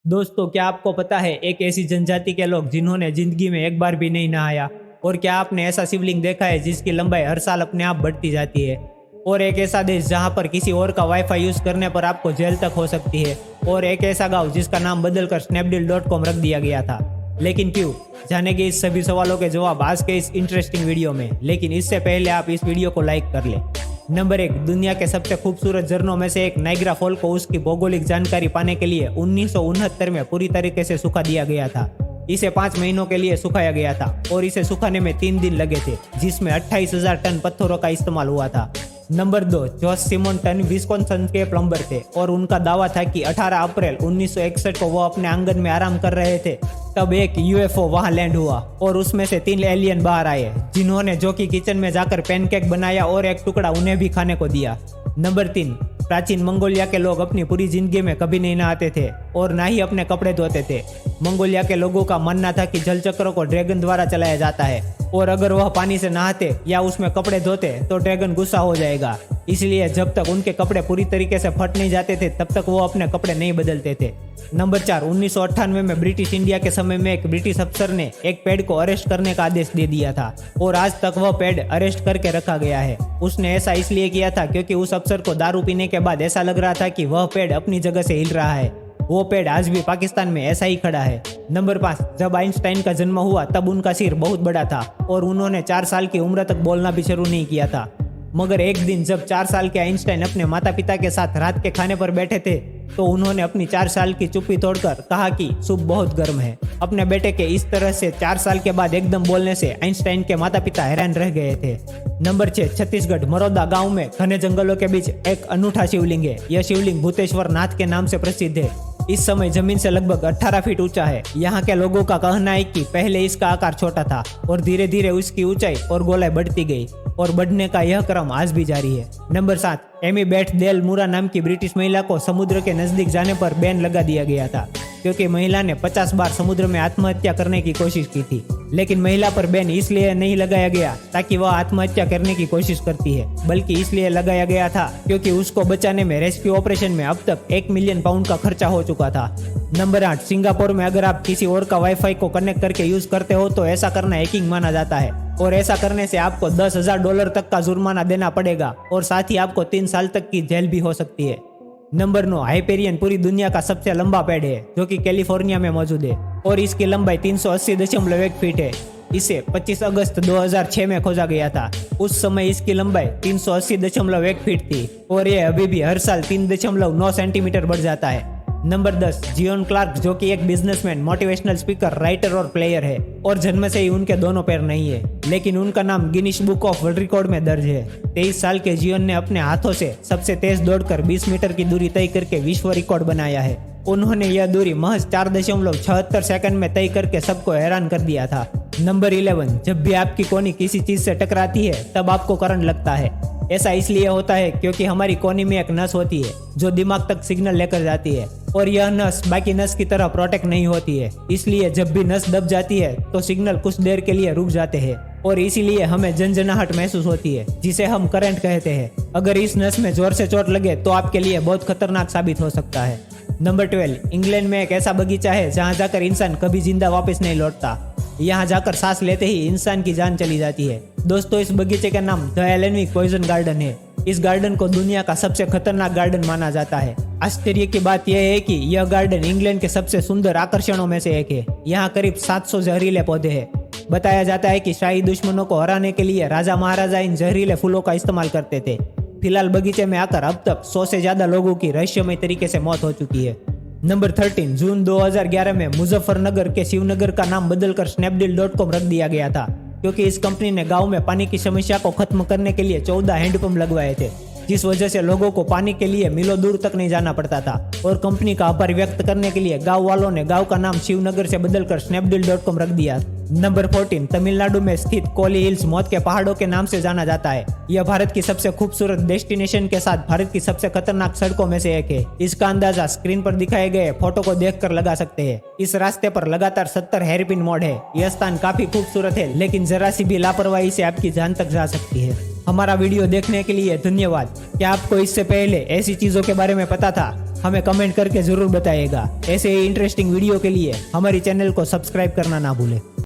दोस्तों, क्या आपको पता है एक ऐसी जनजाति के लोग जिन्होंने जिंदगी में एक बार भी नहीं नहाया। और क्या आपने ऐसा शिवलिंग देखा है जिसकी लंबाई हर साल अपने आप बढ़ती जाती है। और एक ऐसा देश जहां पर किसी और का वाईफाई यूज करने पर आपको जेल तक हो सकती है। और एक ऐसा गांव जिसका नाम बदलकर snapdeal.com रख दिया गया था। लेकिन क्यों? जानेंगे इस सभी सवालों के जवाब आज के इस इंटरेस्टिंग वीडियो में। लेकिन इससे पहले आप इस वीडियो को लाइक कर ले। नंबर 1, दुनिया के सबसे खूबसूरत झरनों में से एक नाइग्रा फॉल को उसकी भौगोलिक जानकारी पाने के लिए 1969 में पूरी तरीके से सुखा दिया गया था। इसे 5 महीनों के लिए सुखाया गया था और इसे सुखाने में 3 दिन लगे थे, जिसमें 28,000 टन पत्थरों का इस्तेमाल हुआ था। नंबर 2, जॉस सिमोनटन विस्कॉन्सिन के प्लम्बर थे और उनका दावा था कि 18 अप्रैल 1961 को वो अपने आंगन में आराम कर रहे थे, तब एक यूएफओ वहां लैंड हुआ और उसमें से 3 एलियन बाहर आए, जिन्होंने जो कि किचन में जाकर पैनकेक बनाया और एक टुकड़ा उन्हें भी खाने को दिया। नंबर 3, प्राचीन मंगोलिया के लोग अपनी पूरी जिंदगी में कभी नहीं नहाते थे और ना ही अपने कपड़े धोते थे। मंगोलिया के लोगों का मानना था कि जल चक्र को ड्रैगन द्वारा चलाया जाता है और अगर वह पानी से नहाते या उसमें कपड़े धोते तो ड्रैगन गुस्सा हो जाएगा। इसलिए जब तक उनके कपड़े पूरी तरीके से फट नहीं जाते थे तब तक वो अपने कपड़े नहीं बदलते थे। नंबर 4, 1998 में ब्रिटिश इंडिया के समय में एक ब्रिटिश अफसर ने एक पेड़ को अरेस्ट करने का आदेश दे दिया था और आज तक वह पेड़ अरेस्ट करके रखा गया है। उसने ऐसा इसलिए किया था क्योंकि उस अफसर को दारू पीने के बाद ऐसा लग रहा था कि वह पेड़ अपनी जगह से हिल रहा है। वो पेड़ आज भी पाकिस्तान में ऐसा ही खड़ा है। नंबर 5, जब आइंस्टाइन का जन्म हुआ तब उनका सिर बहुत बड़ा था और उन्होंने 4 साल की उम्र तक बोलना भी शुरू नहीं किया था। मगर एक दिन जब 4 साल के आइंस्टाइन अपने माता पिता के साथ रात के खाने पर बैठे थे तो उन्होंने अपनी 4 साल की चुप्पी तोड़कर कहा कि सूप बहुत गर्म है। अपने बेटे के इस तरह से 4 साल के बाद एकदम बोलने से आइंस्टाइन के माता पिता हैरान रह गए थे। नंबर 6, छत्तीसगढ़ मरोदा गांव में घने जंगलों के बीच एक अनूठा शिवलिंग है। यह शिवलिंग भूतेश्वर नाथ के नाम से प्रसिद्ध है। इस समय जमीन से लगभग 18 फीट ऊंचा है। यहाँ के लोगों का कहना है कि पहले इसका आकार छोटा था और धीरे धीरे उसकी ऊंचाई और गोलाई बढ़ती गई और बढ़ने का यह क्रम आज भी जारी है। नंबर 7, एमी बेट देल मुरा नाम की ब्रिटिश महिला को समुद्र के नजदीक जाने पर बैन लगा दिया गया था क्योंकि महिला ने 50 बार समुद्र में आत्महत्या करने की कोशिश की थी। लेकिन महिला पर बैन इसलिए नहीं लगाया गया ताकि वह आत्महत्या करने की कोशिश करती है, बल्कि इसलिए लगाया गया था क्योंकि उसको बचाने में रेस्क्यू ऑपरेशन में अब तक 1 मिलियन पाउंड का खर्चा हो चुका था। नंबर 8, सिंगापुर में अगर आप किसी और का वाईफाई को कनेक्ट करके यूज करते हो तो ऐसा करना हैकिंग माना जाता है और ऐसा करने से आपको $10,000 तक का जुर्माना देना पड़ेगा और साथ ही आपको 3 साल तक की जेल भी हो सकती है। नंबर 9, हाइपेरियन पूरी दुनिया का सबसे लंबा पेड़ है जो कि कैलिफोर्निया में मौजूद है और इसकी लंबाई 380.1 फीट है। इसे 25 अगस्त 2006 में खोजा गया था। उस समय इसकी लंबाई 380.1 फीट थी और यह अभी भी हर साल 3.9 सेंटीमीटर बढ़ जाता है। नंबर 10, जियोन क्लार्क जो कि एक बिजनेसमैन, मोटिवेशनल स्पीकर, राइटर और प्लेयर है और जन्म से ही उनके दोनों पैर नहीं है, लेकिन उनका नाम Guinness book of world record में दर्ज है। 23 साल के जियोन ने अपने हाथों से सबसे तेज दौड़कर 20 मीटर की दूरी तय करके विश्व रिकॉर्ड बनाया है। उन्होंने यह दूरी महज 4.76 सेकंड में तय करके सबको हैरान कर दिया था। नंबर 11, जब भी आपकी कोहनी किसी चीज से टकराती है तब आपको करंट लगता है। ऐसा इसलिए होता है क्योंकि हमारी कोहनी में एक नस होती है जो दिमाग तक सिग्नल लेकर जाती है और यह नस बाकी नस की तरह प्रोटेक्ट नहीं होती है। इसलिए जब भी नस दब जाती है तो सिग्नल कुछ देर के लिए रुक जाते हैं और इसीलिए हमें झंझनाहट महसूस होती है जिसे हम करंट कहते हैं। अगर इस नस में जोर से चोट लगे तो आपके लिए बहुत खतरनाक साबित हो सकता है। नंबर 12, इंग्लैंड में एक ऐसा बगीचा है जहाँ जाकर इंसान कभी जिंदा वापस नहीं लौटता। यहाँ जाकर सांस लेते ही इंसान की जान चली जाती है। दोस्तों, इस बगीचे का नाम द एलेनविक पॉइजन गार्डन है। इस गार्डन को दुनिया का सबसे खतरनाक गार्डन माना जाता है। आश्चर्य की बात यह है कि यह गार्डन इंग्लैंड के सबसे सुंदर आकर्षणों में से एक है। यहाँ करीब 700 जहरीले पौधे हैं। बताया जाता है कि शाही दुश्मनों को हराने के लिए राजा महाराजा इन जहरीले फूलों का इस्तेमाल करते थे। फिलहाल बगीचे में आकर अब तक 100 से ज्यादा लोगों की रहस्यमय तरीके से मौत हो चुकी है। नंबर 13, जून 2011 में मुजफ्फरनगर के शिवनगर का नाम बदलकर snapdeal.com रख दिया गया था क्योंकि इस कंपनी ने गांव में पानी की समस्या को खत्म करने के लिए 14 हैंडपंप लगवाए थे, जिस वजह से लोगों को पानी के लिए मीलों दूर तक नहीं जाना पड़ता था। और कंपनी का आभार व्यक्त करने के लिए गांव वालों ने गांव का नाम शिवनगर से बदलकर snapdeal.com रख दिया। नंबर 14, तमिलनाडु में स्थित कोली हिल्स मौत के पहाड़ों के नाम से जाना जाता है। यह भारत की सबसे खूबसूरत डेस्टिनेशन के साथ भारत की सबसे खतरनाक सड़कों में से एक है। इसका अंदाजा स्क्रीन पर दिखाए गए फोटो को देखकर लगा सकते हैं। इस रास्ते पर लगातार 70 हेयरपिन मोड़ है। यह स्थान काफी खूबसूरत है, लेकिन जरा सी भी लापरवाही से आपकी जान तक जा सकती है। हमारा वीडियो देखने के लिए धन्यवाद। क्या आपको इससे पहले ऐसी चीज़ों के बारे में पता था? हमें कमेंट करके ज़रूर बताइएगा। ऐसे ही इंटरेस्टिंग वीडियो के लिए हमारी चैनल को सब्सक्राइब करना ना भूलें।